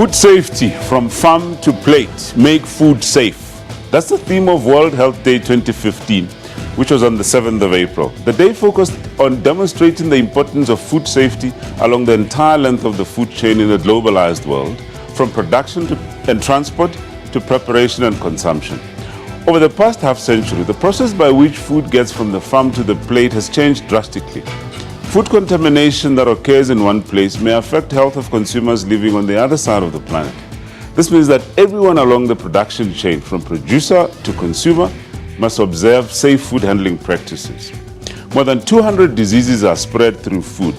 Food safety, from farm to plate, make food safe. That's the theme of World Health Day 2015, which was on the 7th of April. The day focused on demonstrating the importance of food safety along the entire length of the food chain in a globalized world, from production and transport to preparation and consumption. Over the past half-century, the process by which food gets from the farm to the plate has changed drastically. Food contamination that occurs in one place may affect health of consumers living on the other side of the planet. This means that everyone along the production chain, from producer to consumer, must observe safe food handling practices. More than 200 diseases are spread through food.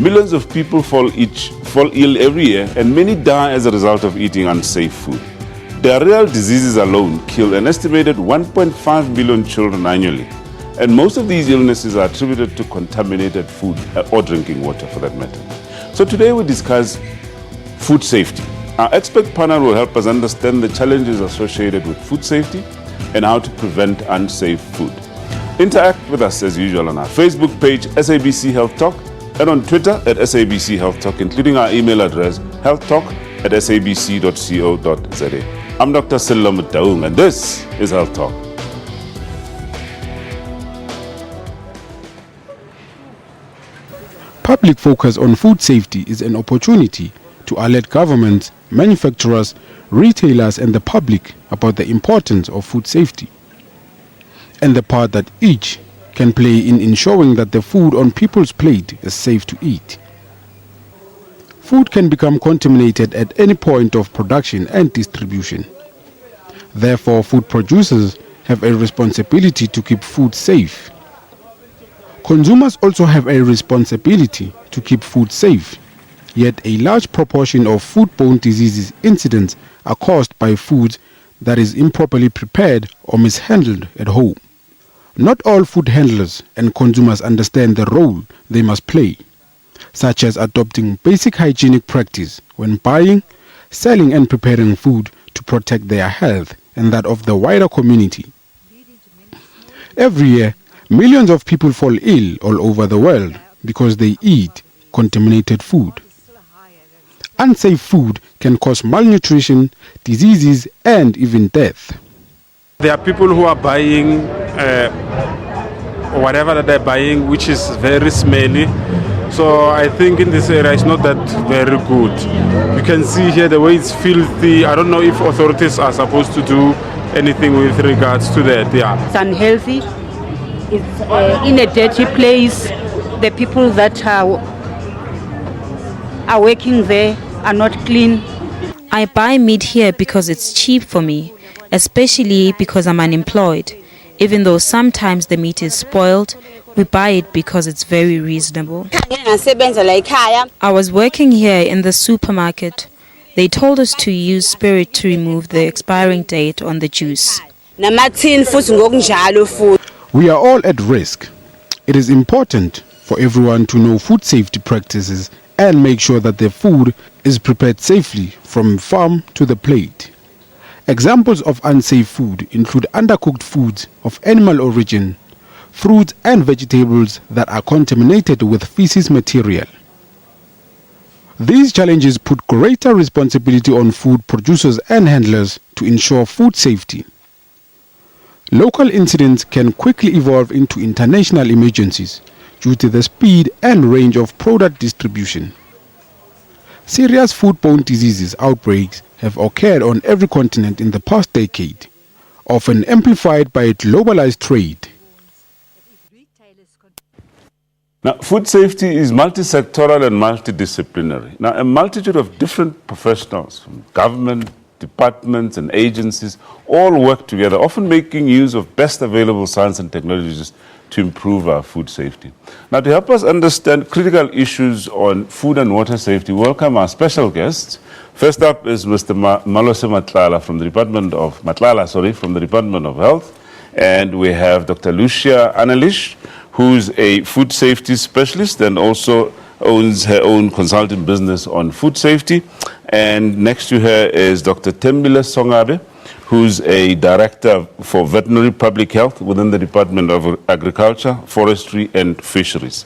Millions of people fall ill every year, and many die as a result of eating unsafe food. Diarrheal diseases alone kill an estimated 1.5 million children annually. And most of these illnesses are attributed to contaminated food or drinking water, for that matter. So today we discuss food safety. Our expert panel will help us understand the challenges associated with food safety and how to prevent unsafe food. Interact with us as usual on our Facebook page, SABC Health Talk, and on Twitter at SABC Health Talk, including our email address, healthtalk@sabc.co.za. I'm Dr. Sello Mutaung, and this is Health Talk. Public focus on food safety is an opportunity to alert governments, manufacturers, retailers and the public about the importance of food safety and the part that each can play in ensuring that the food on people's plate is safe to eat. Food can become contaminated at any point of production and distribution. Therefore, food producers have a responsibility to keep food safe. Consumers also have a responsibility to keep food safe, yet a large proportion of foodborne diseases incidents are caused by food that is improperly prepared or mishandled at home. Not all food handlers and consumers understand the role they must play, such as adopting basic hygienic practice when buying, selling and preparing food to protect their health and that of the wider community. Every year, millions of people fall ill all over the world because they eat contaminated food. Unsafe food can cause malnutrition, diseases, and even death. There are people who are buying whatever that they're buying, which is very smelly. So I think in this area it's not that very good. You can see here the way it's filthy. I don't know if authorities are supposed to do anything with regards to that. Yeah. It's unhealthy. It's in a dirty place. The people that are working there are not clean. I buy meat here because it's cheap for me, especially because I'm unemployed. Even though sometimes the meat is spoiled, we buy it because it's very reasonable. I was working here in the supermarket. They told us to use spirit to remove the expiring date on the juice. We are all at risk. It is important for everyone to know food safety practices and make sure that their food is prepared safely from farm to the plate. Examples of unsafe food include undercooked foods of animal origin, fruits and vegetables that are contaminated with feces material. These challenges put greater responsibility on food producers and handlers to ensure food safety. Local incidents can quickly evolve into international emergencies due to the speed and range of product distribution. Serious foodborne diseases outbreaks have occurred on every continent in the past decade, often amplified by globalized trade. Now, food safety is multi-sectoral and multidisciplinary. Now, a multitude of different professionals from government, departments and agencies all work together, often making use of best available science and technologies to improve our food safety. Now, to help us understand critical issues on food and water safety, welcome our special guests. First up is Mr. Malose Matlala from the Department of Health, and we have Dr. Lucia Annelish, who's a food safety specialist and also owns her own consulting business on food safety. And next to her is Dr. Tembile Songabe, who's a director for veterinary public health within the Department of Agriculture, Forestry and Fisheries.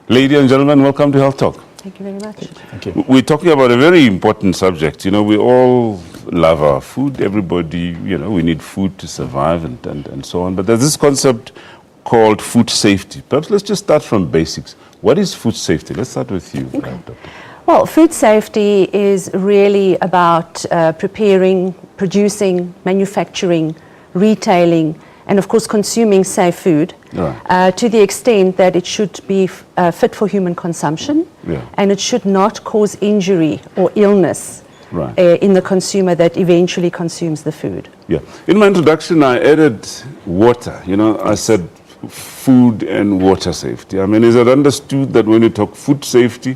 Ladies and gentlemen, welcome to Health Talk. Thank you very much. Thank you. We're talking about a very important subject. You know, we all love our food. Everybody, you know, we need food to survive and so on. But there's this concept called food safety. Perhaps let's just start from basics. What is food safety? Let's start with you, Dr. Well, food safety is really about preparing, producing, manufacturing, retailing, and of course consuming safe food, to the extent that it should be fit for human consumption, and it should not cause injury or illness in the consumer that eventually consumes the food. Yeah. In my introduction, I added water. You know, I said food and water safety. I mean, is it understood that when you talk food safety,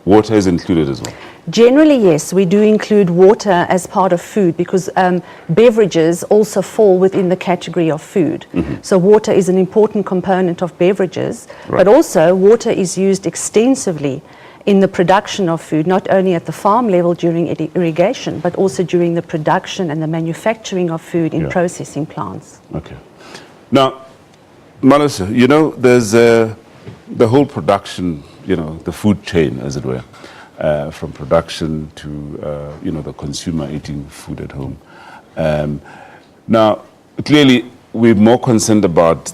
water is included as well? Generally, yes, we do include water as part of food because beverages also fall within the category of food. So water is an important component of beverages, but also water is used extensively in the production of food, not only at the farm level during irrigation, but also during the production and the manufacturing of food in processing plants. Okay. Now, Melissa, you know, there's the whole production, you know, the food chain, as it were. From production to you know, the consumer eating food at home. Now, clearly, we're more concerned about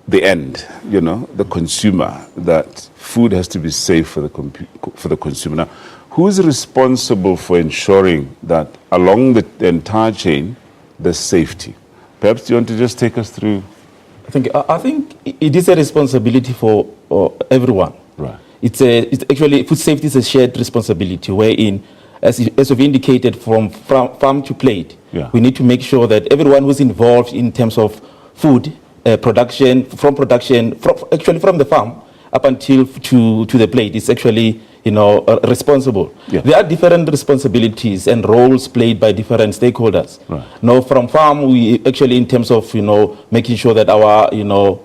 the end, you know, the consumer, that food has to be safe for the consumer. Now, who is responsible for ensuring that along the entire chain, there's safety? Perhaps you want to just take us through? I think it is a responsibility for everyone. Right. It's actually, food safety is a shared responsibility wherein, as we've indicated, from farm to plate, we need to make sure that everyone who's involved in terms of food production, from the farm up until to the plate, is actually, you know, responsible. There are different responsibilities and roles played by different stakeholders. Now, from farm, we actually, in terms of, you know, making sure that our, you know,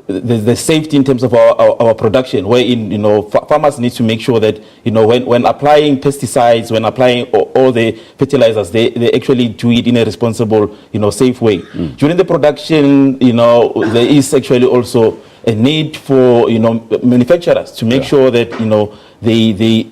the safety in terms of our production, wherein, you know, farmers need to make sure that, you know, when applying pesticides, when applying all the fertilizers, they actually do it in a responsible, you know, safe way. During the production, you know, there is actually also a need for, you know, manufacturers to make sure that, you know, they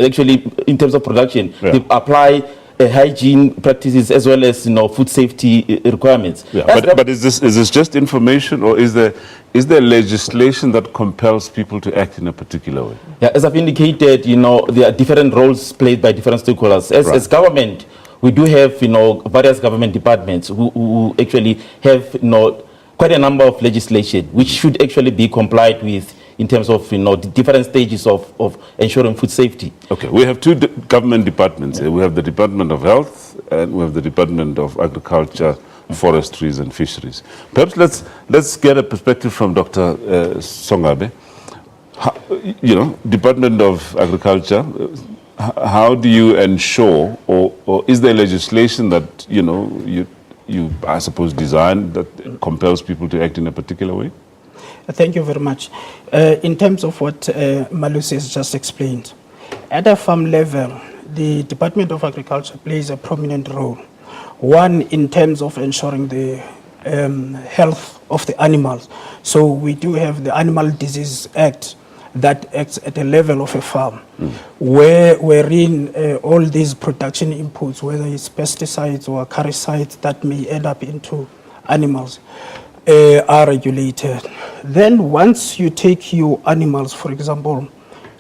actually, in terms of production, they apply hygiene practices as well as, you know, food safety requirements. But is this just information, or is there legislation that compels people to act in a particular way? As I've indicated, you know, there are different roles played by different stakeholders. As government, we do have, you know, various government departments who actually have, you know, quite a number of legislation which should actually be complied with in terms of, you know, the different stages of ensuring food safety. Okay, we have two government departments here. We have the Department of Health and we have the Department of Agriculture, Forestries and Fisheries. Perhaps let's get a perspective from Dr. Songabe. You know, Department of Agriculture, how do you ensure, or is there legislation that, you know, you I suppose design that compels people to act in a particular way? Thank you very much. In terms of what Malusi has just explained, at a farm level, the Department of Agriculture plays a prominent role. One, in terms of ensuring the health of the animals. So we do have the Animal Disease Act that acts at the level of a farm, wherein all these production inputs, whether it's pesticides or acaricides that may end up into animals, are regulated. Then once you take your animals, for example,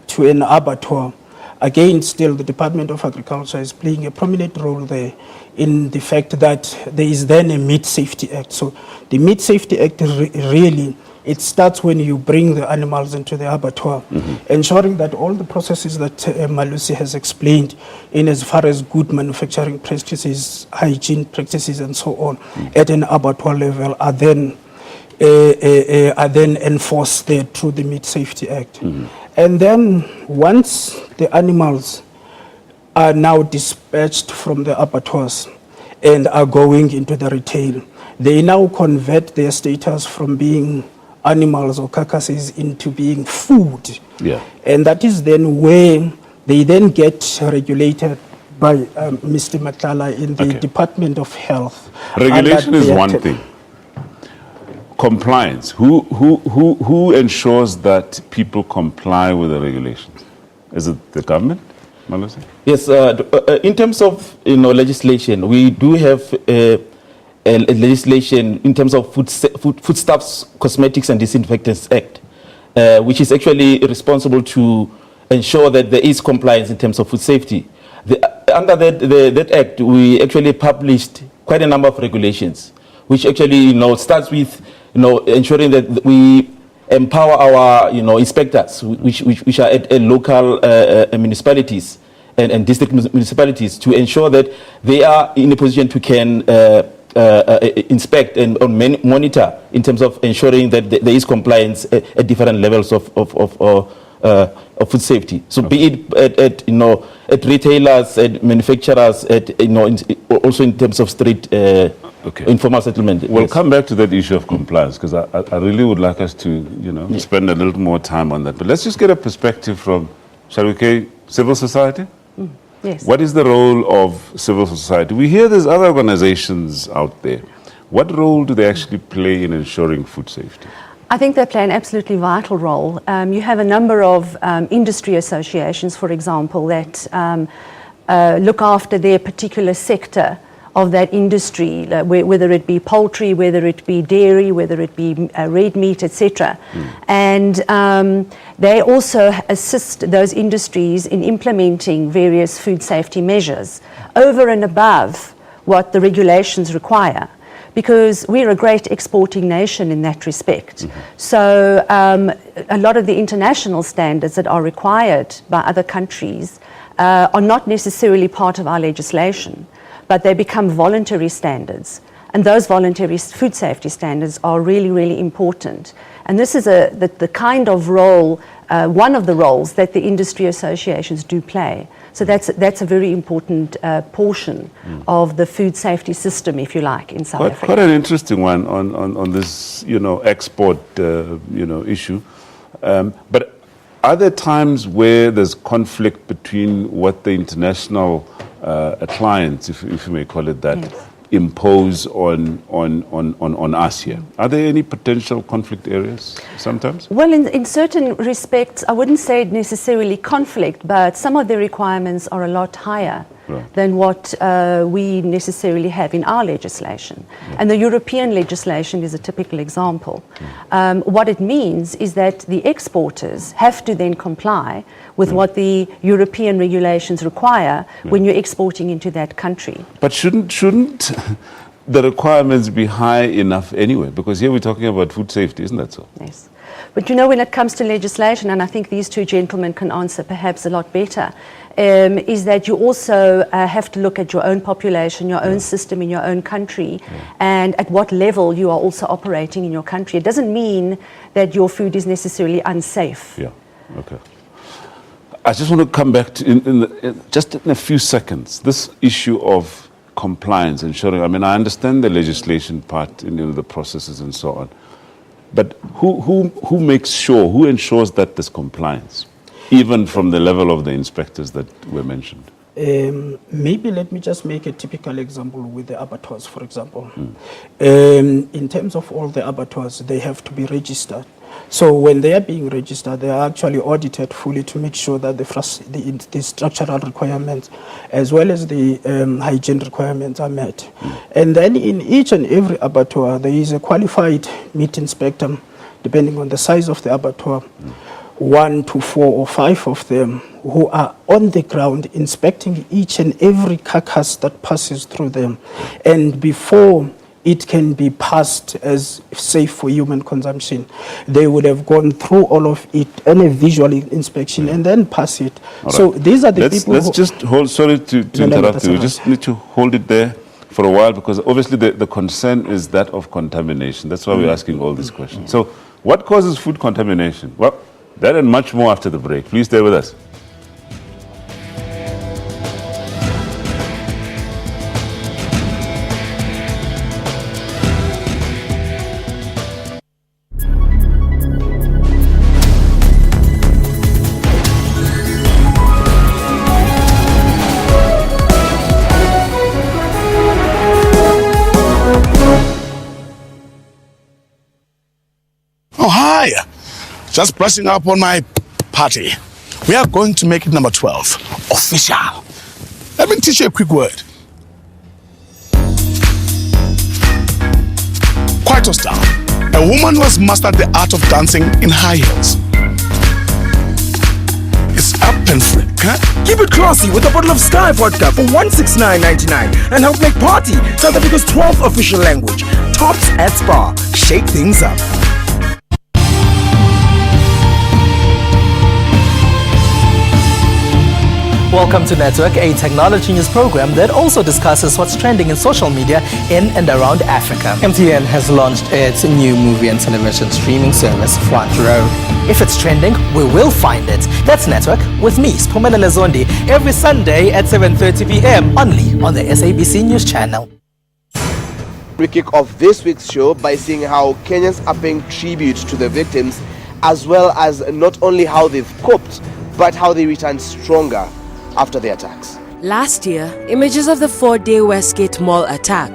to an abattoir, again, still the Department of Agriculture is playing a prominent role there in the fact that there is then a Meat Safety Act. So the Meat Safety Act really, it starts when you bring the animals into the abattoir, ensuring that all the processes that Malusi has explained in as far as good manufacturing practices, hygiene practices and so on at an abattoir level are then enforced there through the Meat Safety Act. And then once the animals are now dispatched from the abattoirs and are going into the retail, they now convert their status from being animals or carcasses into being food. And that is then where they then get regulated by Mr. Matlala in the Department of Health. Regulation is one thing. compliance. Who ensures that people comply with the regulations? Is it the government, Malusi? Yes, in terms of legislation, we do have a legislation in terms of Foodstuffs, Cosmetics and Disinfectants Act, which is actually responsible to ensure that there is compliance in terms of food safety. Under that act, we actually published quite a number of regulations, which actually starts with ensuring that we empower our inspectors, which are at local municipalities and district municipalities, to ensure that they are in a position to can inspect and monitor in terms of ensuring that there is compliance at different levels of food safety. So be it at retailers, at manufacturers, also in terms of street informal settlement. We'll come back to that issue of compliance, because I really would like us to spend a little more time on that. But let's just get a perspective from, shall we say, civil society? Yes. What is the role of civil society? We hear there's other organizations out there. What role do they actually play in ensuring food safety? I think they play an absolutely vital role. You have a number of industry associations, for example, that look after their particular sector of that industry, whether it be poultry, whether it be dairy, whether it be red meat, etc. And they also assist those industries in implementing various food safety measures over and above what the regulations require, because we're a great exporting nation in that respect. So a lot of the international standards that are required by other countries are not necessarily part of our legislation, but they become voluntary standards. And those voluntary food safety standards are really, really important. And this is the kind of role, one of the roles that the industry associations do play. So that's a very important portion of the food safety system, if you like, in South Africa. Quite an interesting one on this, export, issue. But are there times where there's conflict between what the international clients, if you may call it that, Yes. impose on us here? Are there any potential conflict areas sometimes? Well, in certain respects, I wouldn't say necessarily conflict, but some of the requirements are a lot higher than what we necessarily have in our legislation. And the European legislation is a typical example. What it means is that the exporters have to then comply with what the European regulations require when you're exporting into that country. But shouldn't the requirements be high enough anyway? Because here we're talking about food safety, isn't that so? Yes. But when it comes to legislation, and I think these two gentlemen can answer perhaps a lot better, is that you also have to look at your own population, your own system in your own country, and at what level you are also operating in your country. It doesn't mean that your food is necessarily unsafe. Yeah, okay. I just want to come back to, just in a few seconds, this issue of compliance, ensuring, I understand the legislation part, the processes and so on, but who makes sure, who ensures that there's compliance, even from the level of the inspectors that were mentioned? Maybe let me just make a typical example with the abattoirs, for example. In terms of all the abattoirs, they have to be registered. So when they are being registered, they are actually audited fully to make sure that the structural requirements as well as the hygiene requirements are met. And then in each and every abattoir, there is a qualified meat inspector, depending on the size of the abattoir, 1 to 4 or 5 of them, who are on the ground inspecting each and every carcass that passes through them. And before it can be passed as safe for human consumption, they would have gone through all of it on a visual inspection and then pass it. So these are the people Let's just hold, sorry to interrupt you, we just need to hold it there for a while, because obviously the concern is that of contamination. That's why we're asking all these questions. So what causes food contamination? Well, that and much more after the break. Please stay with us. just brushing up on my party. We are going to make it number 12, official. Let me teach you a quick word. Kwaito style. A woman who has mastered the art of dancing in high heels. It's up and free. Keep it classy with a bottle of Sky Vodka for $169.99 and help make party South Africa's 12th official language. Tops at Spa. Shake things up. Welcome to Network, a technology news program that also discusses what's trending in social media in and around Africa. MTN has launched its new movie and television streaming service, Front Row. If it's trending, we will find it. That's Network with me, Spumelele Zondi, every Sunday at 7:30 p.m. only on the SABC News Channel. We kick off this week's show by seeing how Kenyans are paying tribute to the victims, as well as not only how they've coped, but how they returned stronger after the attacks. Last year, images of the 4-day Westgate Mall attack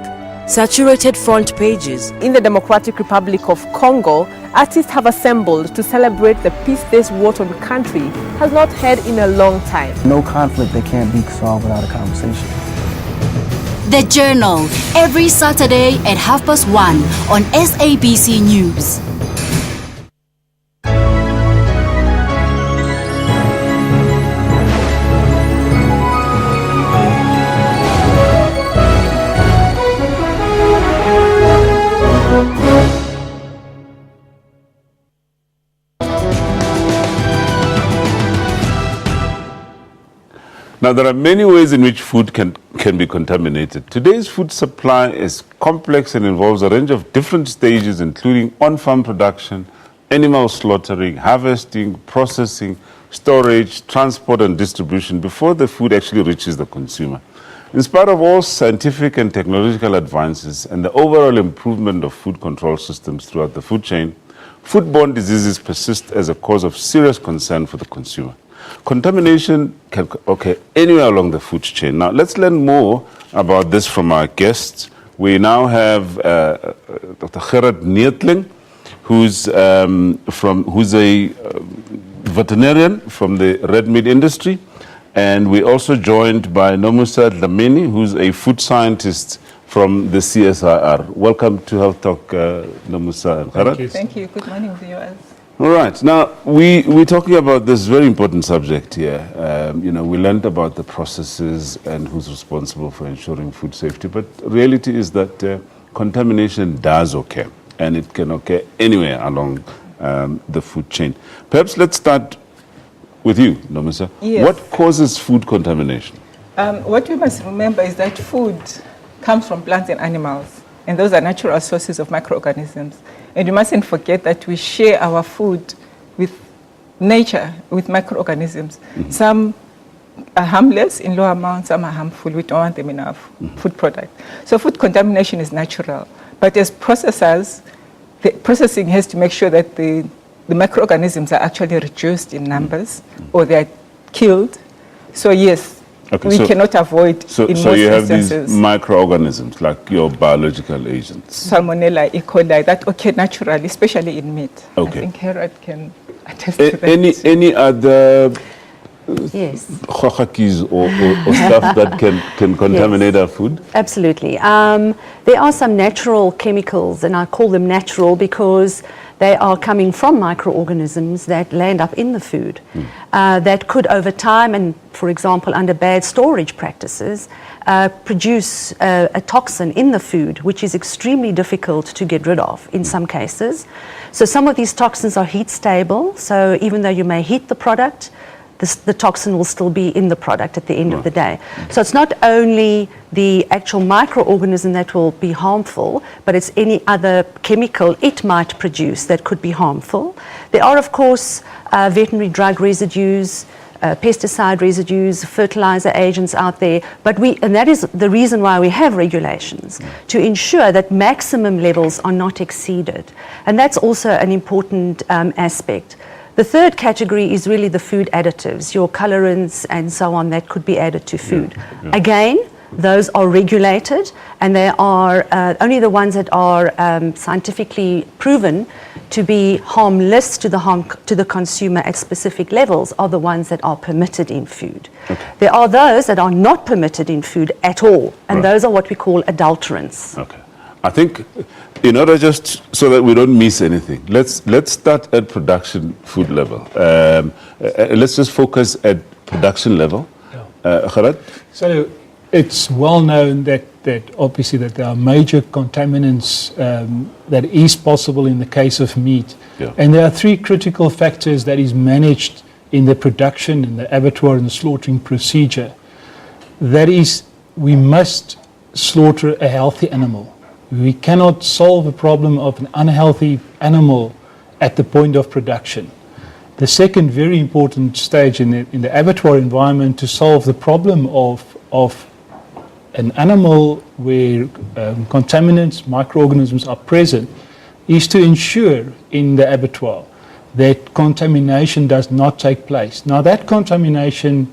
saturated front pages. In the Democratic Republic of Congo, artists have assembled to celebrate the peace this war-torn country has not had in a long time. No conflict that can't be solved without a conversation. The Journal, every Saturday at 1:30 on SABC News. Now, there are many ways in which food can be contaminated. Today's food supply is complex and involves a range of different stages, including on-farm production, animal slaughtering, harvesting, processing, storage, transport, and distribution before the food actually reaches the consumer. In spite of all scientific and technological advances and the overall improvement of food control systems throughout the food chain, foodborne diseases persist as a cause of serious concern for the consumer. Contamination can occur anywhere along the food chain. Now, let's learn more about this from our guests. We now have Dr. Gerard Neethling, who's a veterinarian from the red meat industry. And we're also joined by Nomusa Dlamini, who's a food scientist from the CSIR. Welcome to Health Talk, Nomusa and Gerard. Thank you. Good morning, viewers. All right. Now, we're talking about this very important subject here. We learned about the processes and who's responsible for ensuring food safety. But reality is that contamination does occur, and it can occur anywhere along the food chain. Perhaps let's start with you, Nomusa. Yes. What causes food contamination? What we must remember is that food comes from plants and animals, and those are natural sources of microorganisms. And you mustn't forget that we share our food with nature, with microorganisms. Mm-hmm. Some are harmless in low amounts, some are harmful. We don't want them in our food product. So food contamination is natural. But as processors, the processing has to make sure that the microorganisms are actually reduced in numbers or they are killed. So yes, we cannot avoid in most instances. So you have these microorganisms like your biological agents. Salmonella, E. coli, that occur naturally, especially in meat. Okay. I think Gerard can attest to that. Any other yes. or stuff that can contaminate our food? Absolutely. There are some natural chemicals, and I call them natural because they are coming from microorganisms that land up in the food that could over time and, for example, under bad storage practices, produce a toxin in the food which is extremely difficult to get rid of in some cases. So some of these toxins are heat stable, so even though you may heat the product, the toxin will still be in the product at the end of the day. So it's not only the actual microorganism that will be harmful, but it's any other chemical it might produce that could be harmful. There are, of course, veterinary drug residues, pesticide residues, fertilizer agents out there, and that is the reason why we have regulations, to ensure that maximum levels are not exceeded. And that's also an important aspect. The third category is really the food additives, your colorants and so on that could be added to food. Again, those are regulated, and they are only the ones that are scientifically proven to be harmless to the consumer at specific levels are the ones that are permitted in food. Okay. There are those that are not permitted in food at all, and those are what we call adulterants. Okay. I think in order just so that we don't miss anything, let's start at production food level. Let's just focus at production level. Gerard? So it's well known that obviously that there are major contaminants that is possible in the case of meat. Yeah. And there are three critical factors that is managed in the production, in the abattoir and the slaughtering procedure. That is, we must slaughter a healthy animal. We cannot solve a problem of an unhealthy animal at the point of production. The second very important stage in the abattoir environment to solve the problem of an animal where contaminants, microorganisms are present is to ensure in the abattoir that contamination does not take place. Now that contamination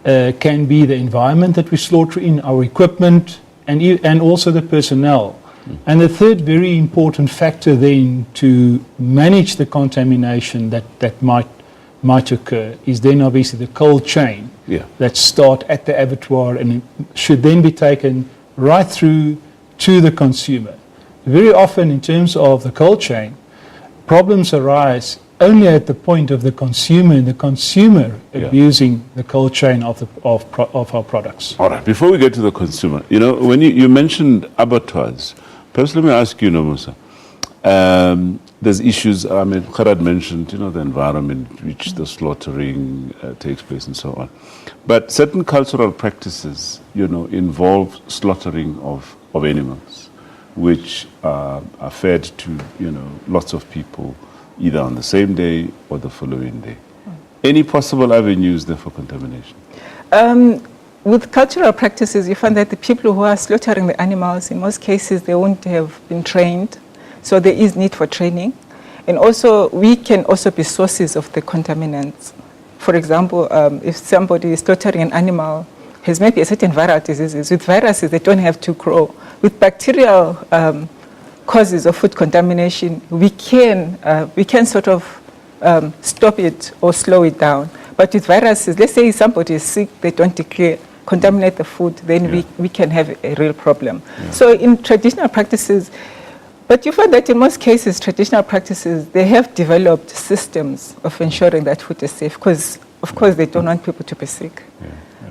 can be the environment that we slaughter in, our equipment, and also the personnel. And the third very important factor then to manage the contamination that might occur is then obviously the cold chain that start at the abattoir and should then be taken right through to the consumer. Very often in terms of the cold chain, problems arise only at the point of the consumer and the consumer abusing the cold chain of our products. All right, before we get to the consumer, you know, when you mentioned abattoirs, perhaps let me ask you, Nomusa, there's issues, I mean, Gerard mentioned, you know, the environment in which the slaughtering takes place and so on. But certain cultural practices, you know, involve slaughtering of animals, which are fed to, you know, lots of people, either on the same day or the following day. Any possible avenues there for contamination? With cultural practices, you find that the people who are slaughtering the animals, in most cases, they won't have been trained. So there is need for training. And also, we can also be sources of the contaminants. For example, if somebody is slaughtering an animal, has maybe a certain viral diseases. With viruses, they don't have to grow. With bacterial causes of food contamination, we can sort of stop it or slow it down. But with viruses, let's say somebody is sick, they don't declare, contaminate the food, then we can have a real problem. So in traditional practices, but you find that in most cases, traditional practices, they have developed systems of ensuring that food is safe, because of course they don't want people to be sick.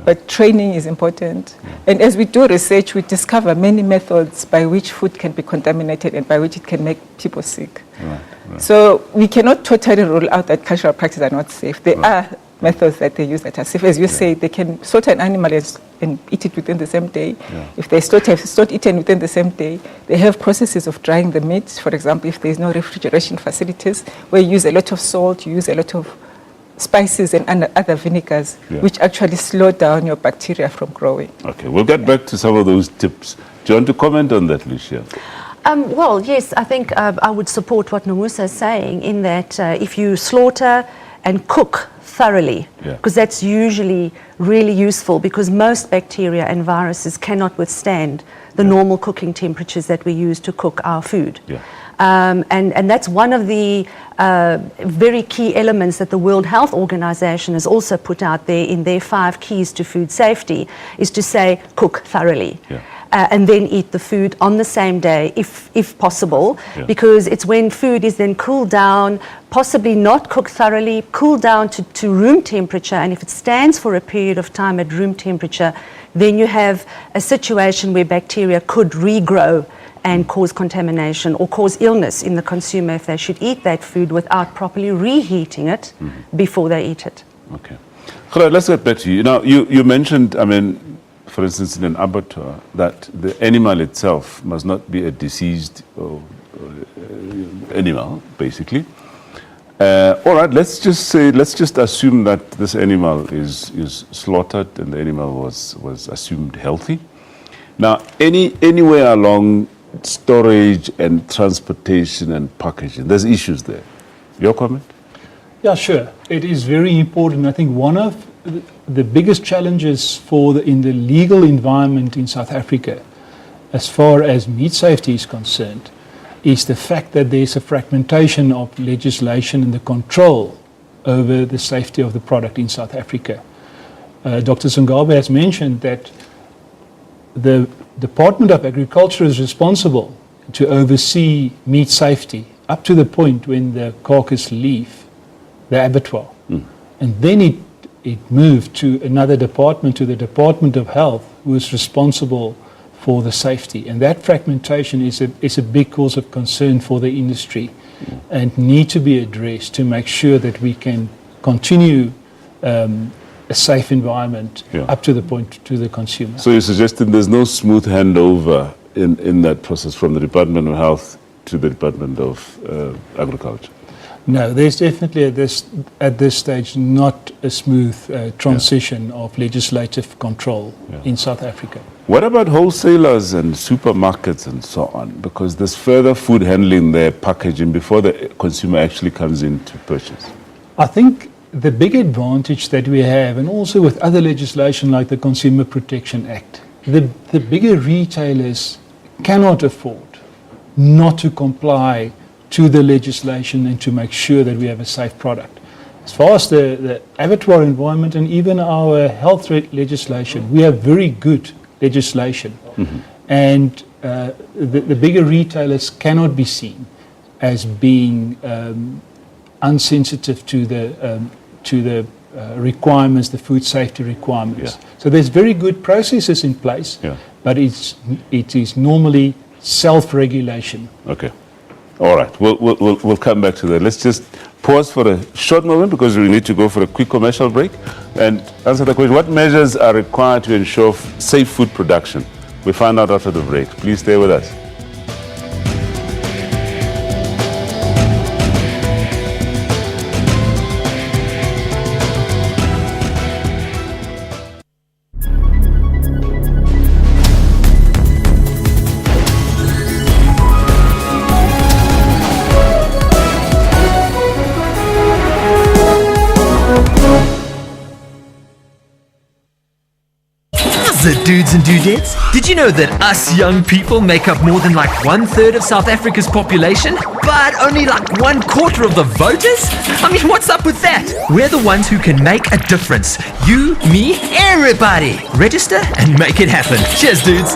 But training is important. And as we do research, we discover many methods by which food can be contaminated and by which it can make people sick. So we cannot totally rule out that cultural practices are not safe. There are methods that they use that are safe. As you say, they can slaughter an animal and eat it within the same day. If they slaughter, if it's not eaten within the same day, they have processes of drying the meat. For example, if there is no refrigeration facilities, where you use a lot of salt, you use a lot of spices and other vinegars, which actually slow down your bacteria from growing. Okay, we'll get back to some of those tips. Do you want to comment on that, Lucia? Well, yes, I think I would support what Nomusa is saying in that if you slaughter and cook thoroughly, because that's usually really useful, because most bacteria and viruses cannot withstand the normal cooking temperatures that we use to cook our food. And that's one of the very key elements that the World Health Organization has also put out there in their 5 keys to food safety, is to say cook thoroughly. And then eat the food on the same day, if possible, because it's when food is then cooled down, possibly not cooked thoroughly, cooled down to room temperature, and if it stands for a period of time at room temperature, then you have a situation where bacteria could regrow and cause contamination or cause illness in the consumer if they should eat that food without properly reheating it before they eat it. Okay. Gerard, let's get back to you. Now, you mentioned, I mean, for instance, in an abattoir, that the animal itself must not be a diseased animal, basically. All right, let's just assume that this animal is slaughtered and the animal was assumed healthy. Now, anywhere along storage and transportation and packaging, there's issues there. Your comment? Yeah, sure. It is very important. I think one of the biggest challenges in the legal environment in South Africa, as far as meat safety is concerned, is the fact that there's a fragmentation of legislation and the control over the safety of the product in South Africa. Dr. Sungabe has mentioned that the Department of Agriculture is responsible to oversee meat safety up to the point when the carcass leave the abattoir. And then it moved to another department, to the Department of Health, who is responsible for the safety. And that fragmentation is a big cause of concern for the industry and need to be addressed to make sure that we can continue a safe environment up to the point to the consumer. So you're suggesting there's no smooth handover in that process from the Department of Health to the Department of Agriculture? No, there's definitely at this stage not a smooth transition of legislative control in South Africa. What about wholesalers and supermarkets and so on? Because there's further food handling there, packaging, before the consumer actually comes in to purchase. I think the big advantage that we have, and also with other legislation like the Consumer Protection Act, the bigger retailers cannot afford not to comply to the legislation and to make sure that we have a safe product. As far as the abattoir environment and even our health legislation, we have very good legislation. And the bigger retailers cannot be seen as being unsensitive to the requirements, the food safety requirements. So there's very good processes in place, but it is normally self-regulation. Okay. All right. We'll come back to that. Let's just pause for a short moment because we need to go for a quick commercial break and answer the question, what measures are required to ensure safe food production? We'll find out after the break. Please stay with us. Dudes and dudettes, did you know that us young people make up more than like 1/3 of South Africa's population, but only like 1/4 of the voters? I mean, what's up with that? We're the ones who can make a difference. You, me, everybody. Register and make it happen. Cheers, dudes.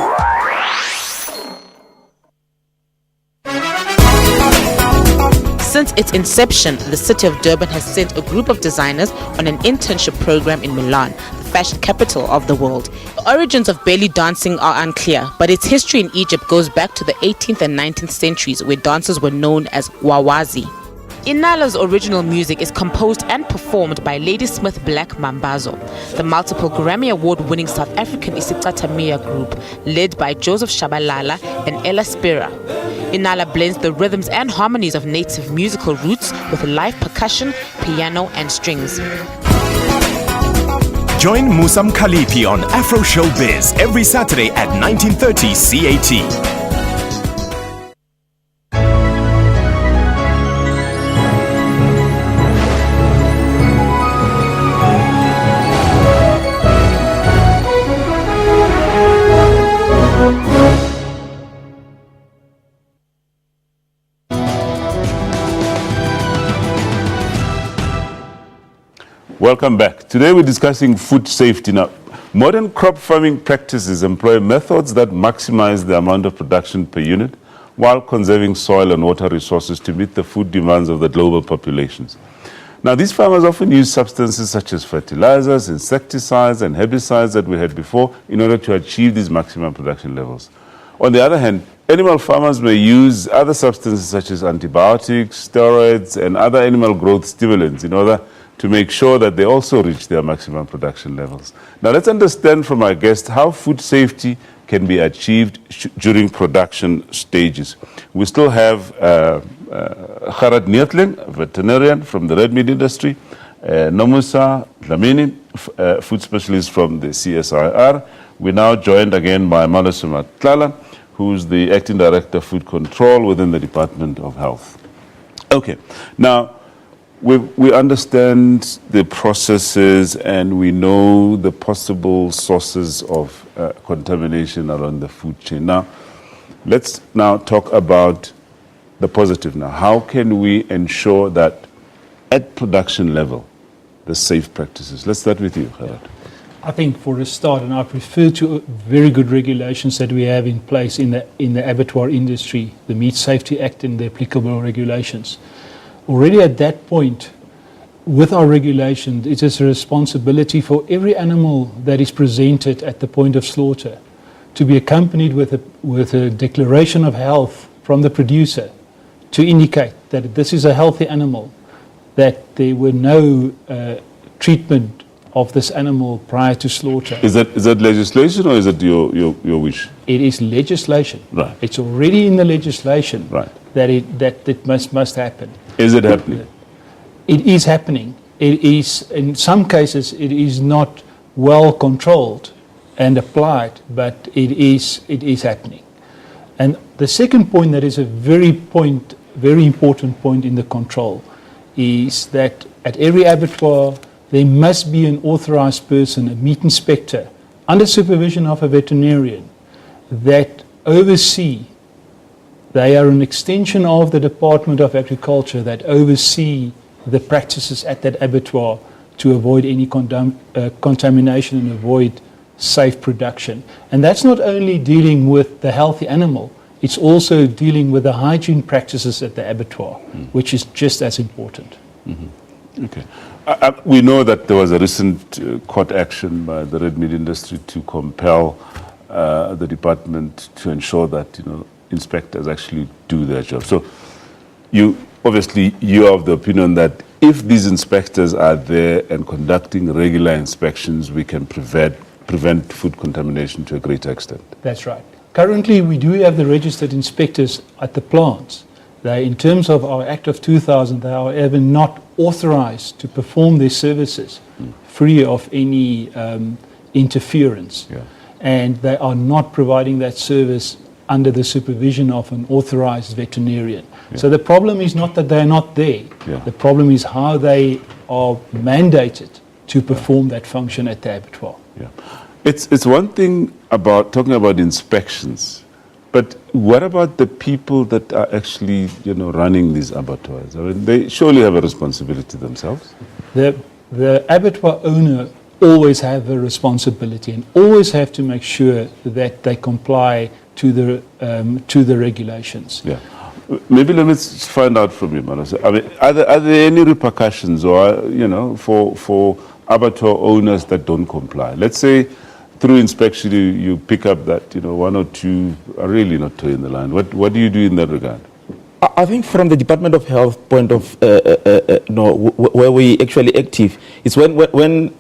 Since its inception, the city of Durban has sent a group of designers on an internship program in Milan, the fashion capital of the world. The origins of belly dancing are unclear, but its history in Egypt goes back to the 18th and 19th centuries, where dancers were known as wawazi. Inala's original music is composed and performed by Ladysmith Black Mambazo, the multiple Grammy Award-winning South African isicathamiya group, led by Joseph Shabalala and Ella Spira. Inala blends the rhythms and harmonies of native musical roots with live percussion, piano and strings. Join Musam Khalipi on Afro Showbiz every Saturday at 19:30 CAT. Welcome back. Today we're discussing food safety. Now, modern crop farming practices employ methods that maximize the amount of production per unit while conserving soil and water resources to meet the food demands of the global populations. Now, these farmers often use substances such as fertilizers, insecticides, and herbicides that we had before in order to achieve these maximum production levels. On the other hand, animal farmers may use other substances such as antibiotics, steroids, and other animal growth stimulants in order to make sure that they also reach their maximum production levels. Now let's understand from our guest how food safety can be achieved during production stages. We still have Gerard Neethling, a veterinarian from the red meat industry, Nomusa Dlamini, food specialist from the CSIR. We're now joined again by Malusuma Tlala, who's the acting director of food control within the Department of Health. Okay, now, we understand the processes and we know the possible sources of contamination around the food chain. Now, let's now talk about the positive now. How can we ensure that at production level, the safe practices? Let's start with you, Gerard. I think for a start, and I refer to very good regulations that we have in place in the abattoir industry, the Meat Safety Act and the applicable regulations. Already at that point, with our regulation, it is a responsibility for every animal that is presented at the point of slaughter to be accompanied with a declaration of health from the producer to indicate that this is a healthy animal, that there were no treatment of this animal prior to slaughter. Is that legislation or is it your wish? It is legislation. Right. It's already in the legislation. Right. That it must happen. Is it happening? It is happening. It is, in some cases, it is not well controlled and applied, but it is happening. And the second point that is a very important point in the control is that at every abattoir there must be an authorized person, a meat inspector, under supervision of a veterinarian, that oversee. They are an extension of the Department of Agriculture that oversee the practices at that abattoir to avoid any contamination and avoid safe production. And that's not only dealing with the healthy animal, it's also dealing with the hygiene practices at the abattoir, which is just as important. Mm-hmm. Okay. We know that there was a recent court action by the red meat industry to compel the department to ensure that, inspectors actually do their job. So you are of the opinion that if these inspectors are there and conducting regular inspections, we can prevent food contamination to a greater extent. That's right. Currently, we do have the registered inspectors at the plants. They, in terms of our Act of 2000, they are however not authorized to perform their services free of any interference. Yeah. And they are not providing that service under the supervision of an authorized veterinarian. Yeah. So the problem is not that they're not there. Yeah. The problem is how they are mandated to perform that function at the abattoir. Yeah. It's one thing about talking about inspections, but what about the people that are actually, running these abattoirs? I mean, they surely have a responsibility themselves. The abattoir owner always have a responsibility and always have to make sure that they comply to the regulations. Yeah. Maybe let me find out from you, Manos. I mean, are there any repercussions, or for abattoir owners that don't comply? Let's say through inspection you pick up that one or two are really not toeing the line. What do you do in that regard? I think from the Department of Health point of where we actually active is when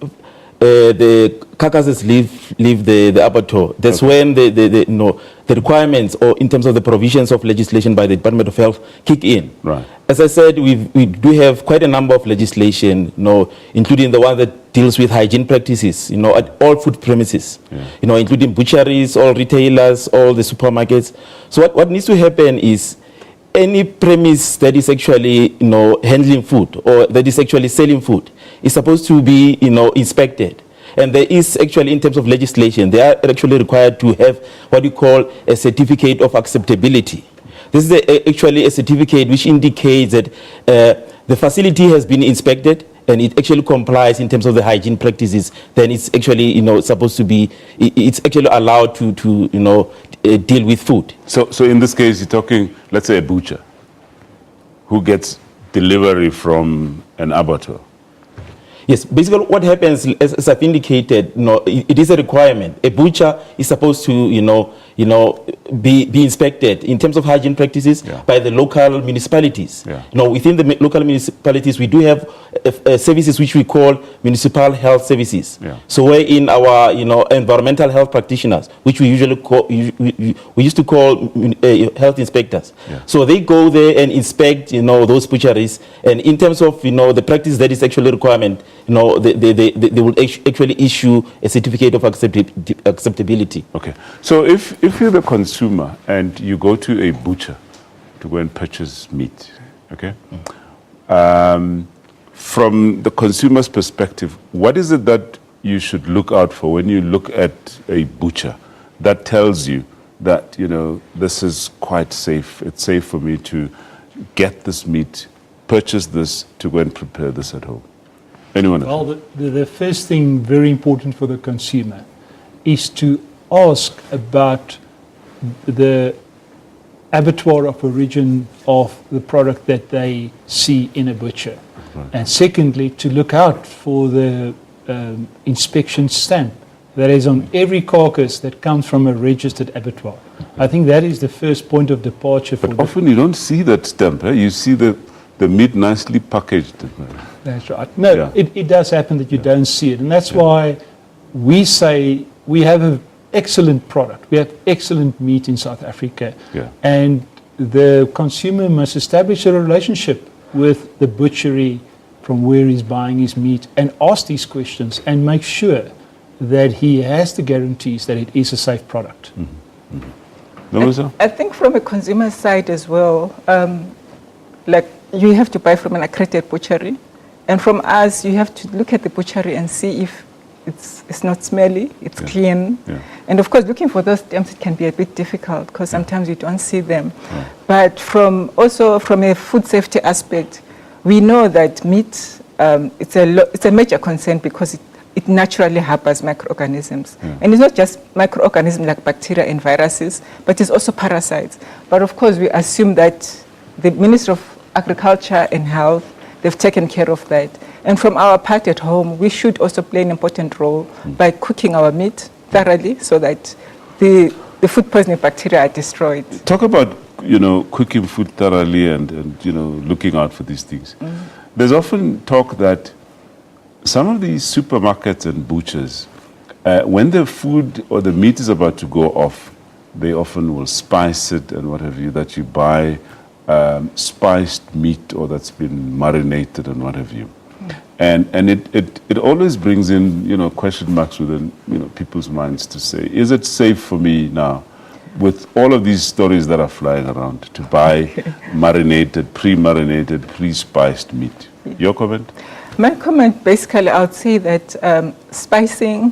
the carcasses leave the abattoir. That's when the requirements, or in terms of the provisions of legislation by the Department of Health, kick in. Right. As I said, we do have quite a number of legislation, including the one that deals with hygiene practices, at all food premises, including butcheries, all retailers, all the supermarkets. So what needs to happen is any premise that is actually, handling food or that is actually selling food is supposed to be, inspected. And there is actually, in terms of legislation, they are actually required to have what you call a certificate of acceptability. This is actually a certificate which indicates that the facility has been inspected and it actually complies in terms of the hygiene practices. Then it's actually, supposed to be, it's actually allowed to deal with food. So in this case, you're talking, let's say, a butcher who gets delivery from an abattoir. Yes, basically what happens, as I've indicated, it is a requirement. A butcher is supposed to, be inspected in terms of hygiene practices by the local municipalities. Within the local municipalities, we do have services which we call municipal health services. So we're in our, environmental health practitioners, which we usually call, we used to call health inspectors. So they go there and inspect, those butcheries, and in terms of, the practice that is actually a requirement, they will actually issue a certificate of acceptability. Okay. So if you're the consumer and you go to a butcher to go and purchase meat, okay, from the consumer's perspective, what is it that you should look out for when you look at a butcher that tells you that, this is quite safe, it's safe for me to get this meat, purchase this, to go and prepare this at home? Anyone? Well, the first thing very important for the consumer is to ask about the abattoir of origin of the product that they see in a butcher. Right. And secondly, to look out for the inspection stamp that is on every carcass that comes from a registered abattoir. I think that is the first point of departure. But often you don't see that stamp. You see the meat nicely packaged. That's right. No, it does happen that you don't see it. And that's why we say we have an excellent product. We have excellent meat in South Africa. Yeah. And the consumer must establish a relationship with the butchery from where he's buying his meat and ask these questions and make sure that he has the guarantees that it is a safe product. Mm-hmm. Mm-hmm. I think from a consumer side as well, like you have to buy from an accredited butchery, and from us you have to look at the butchery and see if it's not smelly, it's clean. Yeah. And of course, looking for those stamps, it can be a bit difficult because sometimes you don't see them. Yeah. But from a food safety aspect, we know that meat, it's a major concern because it naturally harbors microorganisms. Yeah. And it's not just microorganisms like bacteria and viruses, but it's also parasites. But of course, we assume that the Ministry of Agriculture and Health, they've taken care of that. And from our part at home, we should also play an important role by cooking our meat thoroughly so that the food poisoning bacteria are destroyed. Talk about, cooking food thoroughly and looking out for these things. Mm. There's often talk that some of these supermarkets and butchers, when the food or the meat is about to go off, they often will spice it and what have you, that you buy spiced meat or that's been marinated and what have you. And it always brings in, question marks within, people's minds to say, is it safe for me now, with all of these stories that are flying around, to buy marinated, pre-marinated, pre-spiced meat? Your comment? My comment, basically, I would say that spicing,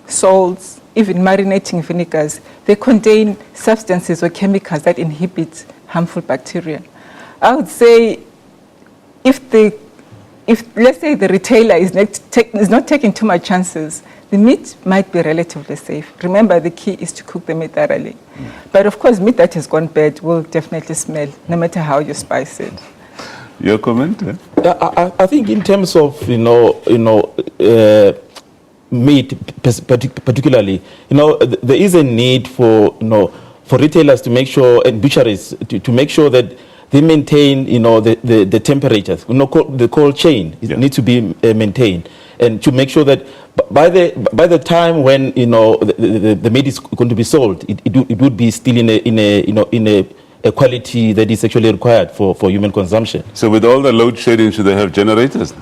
salts, even marinating vinegars, they contain substances or chemicals that inhibit harmful bacteria. I would say if let's say the retailer is not taking too much chances, the meat might be relatively safe. Remember, the key is to cook the meat thoroughly. Mm. But of course, meat that has gone bad will definitely smell, no matter how you spice it. Your comment? I think in terms of meat particularly, there is a need for retailers to make sure, and butcheries to make sure that they maintain, the temperatures. The cold chain needs to be maintained, and to make sure that by the time when the meat is going to be sold, it would be still in a quality that is actually required for human consumption. So with all the load shedding, should they have generators?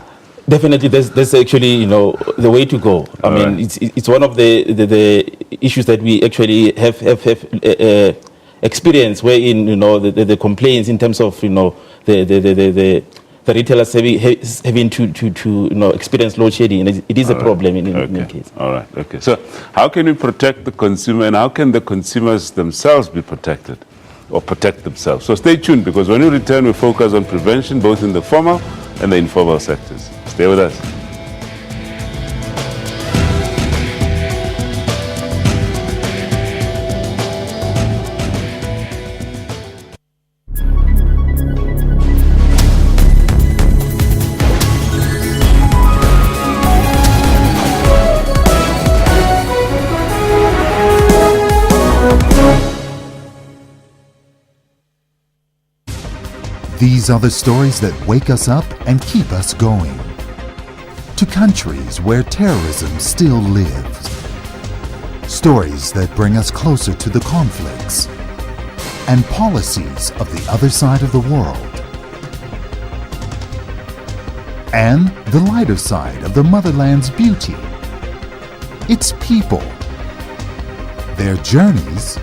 Definitely, that's actually the way to go. I mean, it's one of the issues that we actually have experience, wherein the complaints in terms of the retailers having to experience load shedding, and it is a problem in any case. All right. Okay. So how can we protect the consumer, and how can the consumers themselves be protected or protect themselves? So stay tuned, because when we return, we focus on prevention both in the formal and the informal sectors. Stay with us. These are the stories that wake us up and keep us going. To countries where terrorism still lives. Stories that bring us closer to the conflicts and policies of the other side of the world. And the lighter side of the motherland's beauty. Its people, their journeys,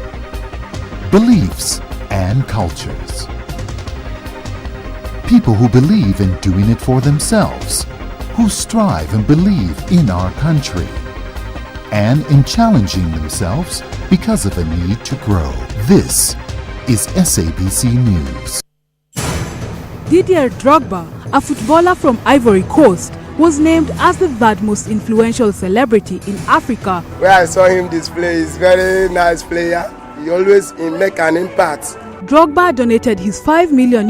beliefs, and cultures. people who believe in doing it for themselves, who strive and believe in our country, and in challenging themselves because of a need to grow. This is SABC News. Didier Drogba, a footballer from Ivory Coast, was named as the third most influential celebrity in Africa. Where I saw him display, he's very nice player. He always make an impact. Drogba donated his $5 million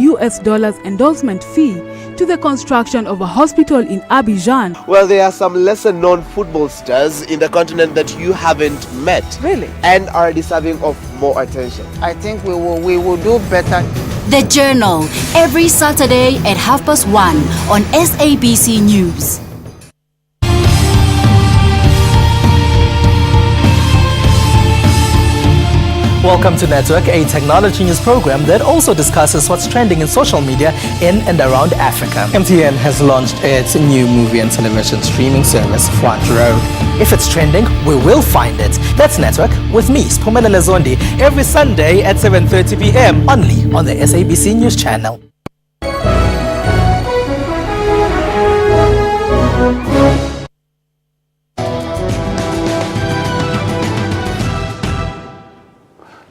endorsement fee to the construction of a hospital in Abidjan. Well, there are some lesser known football stars in the continent that you haven't met. Really? And are deserving of more attention. I think we will do better. The Journal, every Saturday at 1:30 on SABC News. Welcome to Network, a technology news program that also discusses what's trending in social media in and around Africa. MTN has launched its new movie and television streaming service, Front Row. If it's trending, we will find it. That's Network with me, Spumelele Zondi, every Sunday at 7:30 p.m. only on the SABC News channel.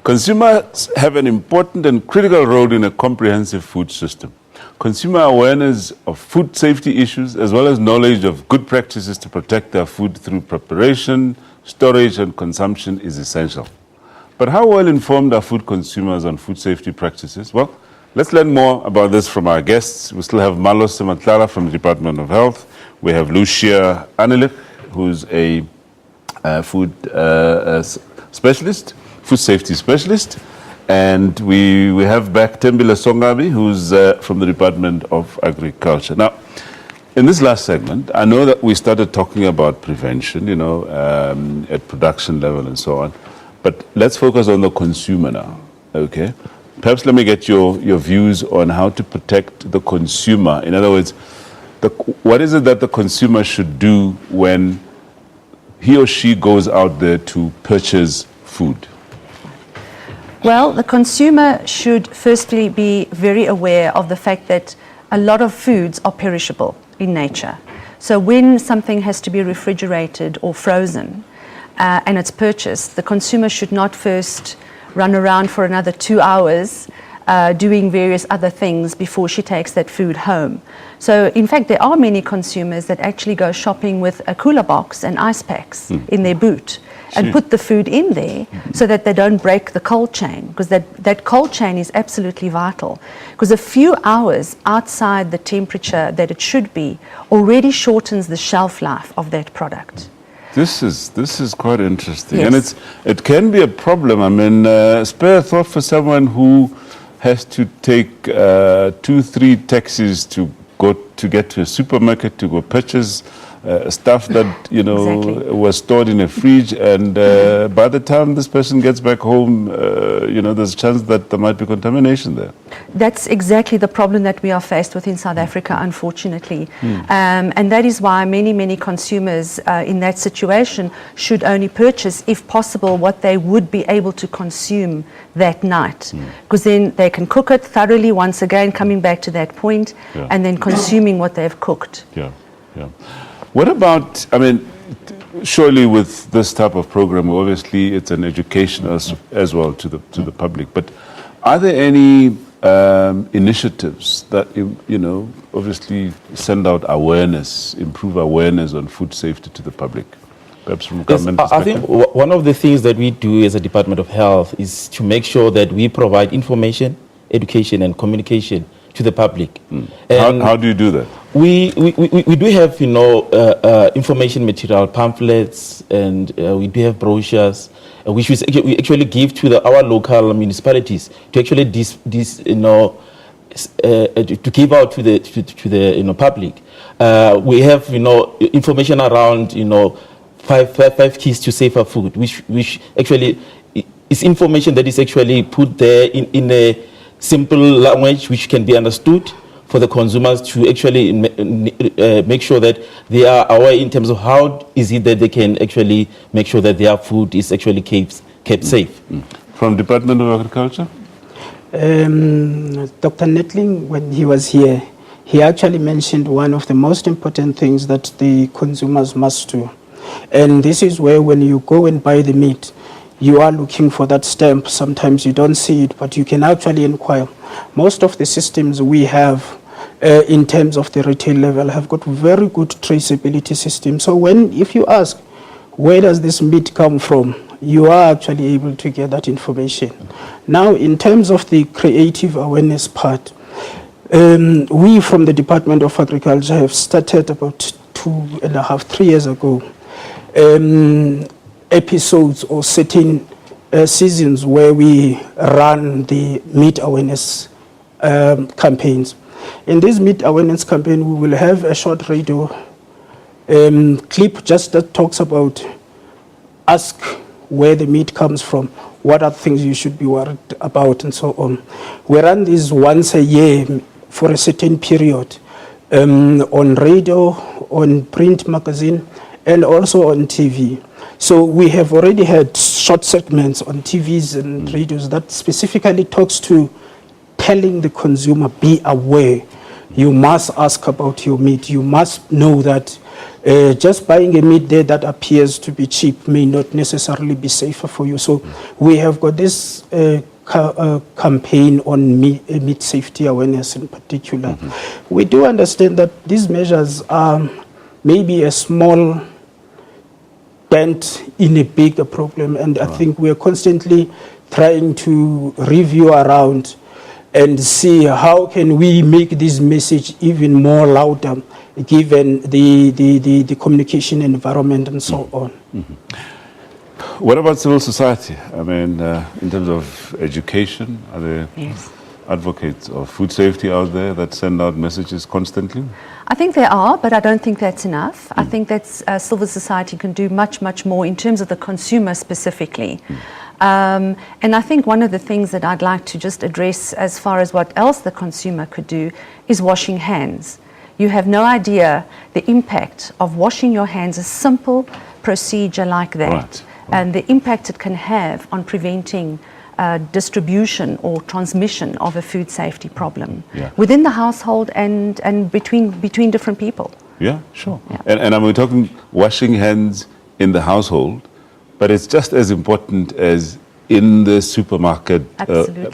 Consumers have an important and critical role in a comprehensive food system. Consumer awareness of food safety issues, as well as knowledge of good practices to protect their food through preparation, storage, and consumption is essential. But how well informed are food consumers on food safety practices? Well, let's learn more about this from our guests. We still have Malos Sematlara from the Department of Health. We have Lucia Anelik, who's a food specialist, food safety specialist. And we have back Tembile Songabi, who's from the Department of Agriculture. Now, in this last segment, I know that we started talking about prevention, at production level and so on. But let's focus on the consumer now, okay? Perhaps let me get your views on how to protect the consumer. In other words, what is it that the consumer should do when he or she goes out there to purchase food? Well, the consumer should firstly be very aware of the fact that a lot of foods are perishable in nature. So when something has to be refrigerated or frozen and it's purchased, the consumer should not first run around for another 2 hours doing various other things before she takes that food home. So in fact, there are many consumers that actually go shopping with a cooler box and ice packs in their boot and put the food in there so that they don't break the cold chain, because that cold chain is absolutely vital, because a few hours outside the temperature that it should be already shortens the shelf life of that product. This is quite interesting. Yes. And it can be a problem. I mean, spare a thought for someone who has to take 2-3 taxis to get to a supermarket to go purchase stuff that was stored in a fridge, and by the time this person gets back home, there's a chance that there might be contamination there. That's exactly the problem that we are faced with in South Africa, unfortunately. And that is why many consumers in that situation should only purchase, if possible, what they would be able to consume that night, because then they can cook it thoroughly once again, coming back to that point, and then consuming what they've cooked. Yeah. What about, surely with this type of program, obviously it's an education as well to the public, but are there any initiatives that, obviously send out awareness, improve awareness on food safety to the public? Perhaps from government perspective? I think one of the things that we do as a Department of Health is to make sure that we provide information, education, and communication to the public. How do you do that? We do have information material, pamphlets, and we do have brochures, which we actually give to our local municipalities to actually to give out to the public. We have information around 5 keys to safer food, which actually is information that is actually put there in a simple language which can be understood for the consumers to actually make sure that they are aware in terms of how is it that they can actually make sure that their food is actually kept safe. From Department of Agriculture? Dr. Nettling, when he was here, he actually mentioned one of the most important things that the consumers must do. And this is where when you go and buy the meat, you are looking for that stamp. Sometimes you don't see it, but you can actually inquire. Most of the systems we have in terms of the retail level have got very good traceability systems. So if you ask, where does this meat come from? You are actually able to get that information. Now, in terms of the creative awareness part, we from the Department of Agriculture have started about 2.5, 3 years ago, episodes or certain seasons where we run the meat awareness campaigns. In this meat awareness campaign, we will have a short radio clip just that talks about ask where the meat comes from, what are things you should be worried about, and so on. We run this once a year for a certain period on radio, on print magazine, and also on TV. So we have already had short segments on TVs and radios that specifically talks to telling the consumer, be aware. You must ask about your meat. You must know that just buying a meat there that appears to be cheap may not necessarily be safer for you. So we have got this campaign on meat safety awareness in particular. We do understand that these measures are maybe a small dent in a bigger problem, and I think we are constantly trying to review around and see how can we make this message even more louder given the communication environment and so on. What about civil society? I mean, in terms of education, are there advocates of food safety out there that send out messages constantly? I think there are, but I don't think that's enough. I think that civil society can do much, much more in terms of the consumer specifically. And I think one of the things that I'd like to just address as far as what else the consumer could do is washing hands. You have no idea the impact of washing your hands, a simple procedure like that, and the impact it can have on preventing distribution or transmission of a food safety problem within the household and between different people. Yeah, sure. And we're talking washing hands in the household, but it's just as important as in the supermarket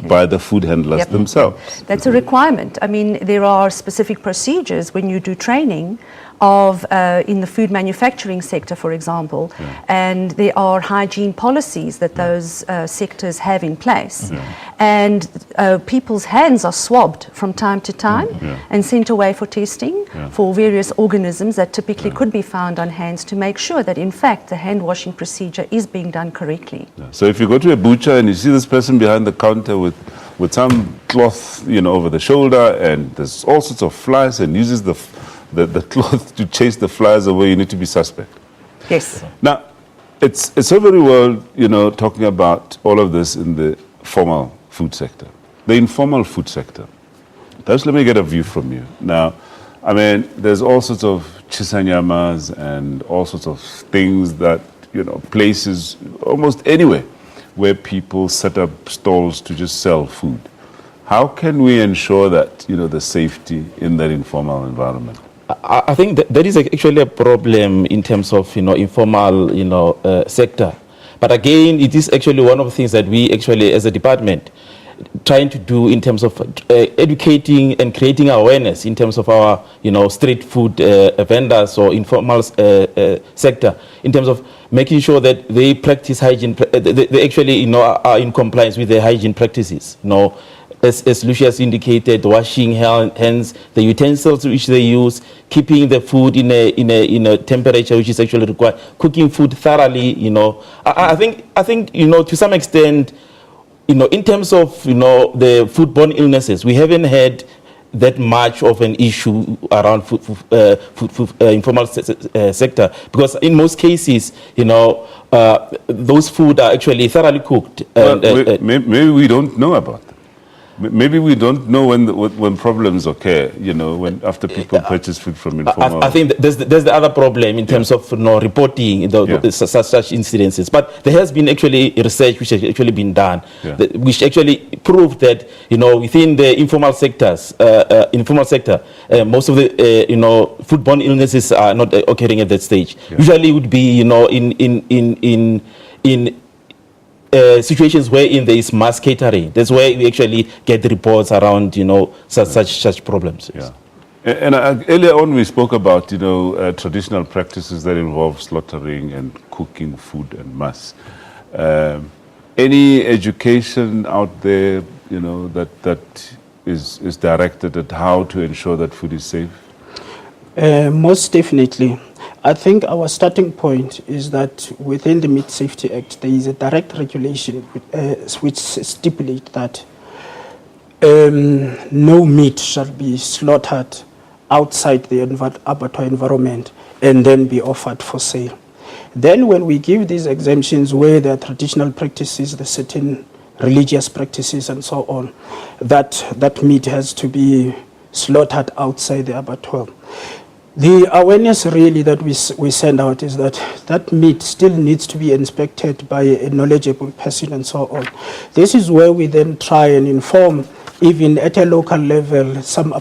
by the food handlers themselves. That's a requirement. I mean, there are specific procedures when you do training of in the food manufacturing sector, for example, and there are hygiene policies that those sectors have in place. And people's hands are swabbed from time to time and sent away for testing for various organisms that typically could be found on hands to make sure that, in fact, the hand washing procedure is being done correctly. So if you go to a butcher and you see this person behind the counter with some cloth, over the shoulder, and there's all sorts of flies, and uses the cloth to chase the flies away, you need to be suspect. Yes. Now, it's so very well, talking about all of this in the formal food sector. The informal food sector. Perhaps let me get a view from you. Now, I mean, there's all sorts of chisanyamas and all sorts of things that, places almost anywhere where people set up stalls to just sell food. How can we ensure that, the safety in that informal environment? I think that is actually a problem in terms of, informal, sector. But again, it is actually one of the things that we actually, as a department, trying to do in terms of educating and creating awareness in terms of our, street food vendors or informal sector, in terms of making sure that they practice hygiene, they actually, are in compliance with their hygiene practices, As Lucius indicated, washing hands, the utensils which they use, keeping the food in a temperature which is actually required, cooking food thoroughly. I think to some extent, in terms of the foodborne illnesses, we haven't had that much of an issue around informal sector, because in most cases, those food are actually thoroughly cooked. Maybe we don't know about them. Maybe we don't know when problems occur, after people purchase food from informal. I think there's the other problem in terms of reporting such incidences. But there has been actually research which has actually been done, which actually proved that within the informal sector, most of the foodborne illnesses are not occurring at that stage. Usually, it would be in situations wherein there is mass catering. That's where we actually get the reports around, such problems. Yeah. And earlier on we spoke about, traditional practices that involve slaughtering and cooking food en masse. Any education out there, that is directed at how to ensure that food is safe? Most definitely. I think our starting point is that within the Meat Safety Act, there is a direct regulation which stipulates that no meat shall be slaughtered outside the abattoir environment and then be offered for sale. Then when we give these exemptions where there are traditional practices, the certain religious practices and so on, that meat has to be slaughtered outside the abattoir. The awareness really that we send out is that meat still needs to be inspected by a knowledgeable person and so on. This is where we then try and inform, even at a local level, some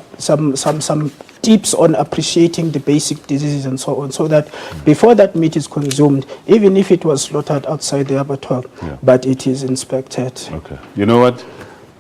tips on appreciating the basic diseases and so on, so that before that meat is consumed, even if it was slaughtered outside the abattoir, but it is inspected. Okay. You know what?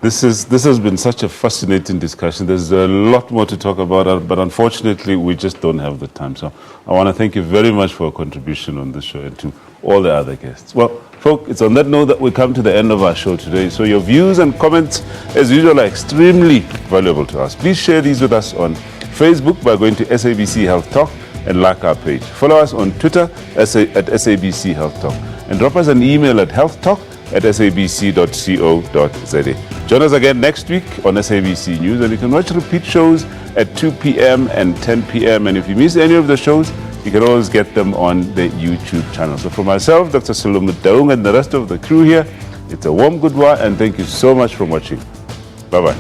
This has been such a fascinating discussion. There's a lot more to talk about, but unfortunately, we just don't have the time. So I want to thank you very much for your contribution on this show and to all the other guests. Well, folks, it's on that note that we come to the end of our show today. So your views and comments, as usual, are extremely valuable to us. Please share these with us on Facebook by going to SABC Health Talk and like our page. Follow us on Twitter at SABC Health Talk and drop us an email at healthtalk@sabc.co.za. Join us again next week on SABC News, and you can watch repeat shows at 2 p.m. and 10 p.m. And if you miss any of the shows, you can always get them on the YouTube channel. So for myself, Dr. Salome Daung, and the rest of the crew here, it's a warm goodbye, and thank you so much for watching. Bye-bye.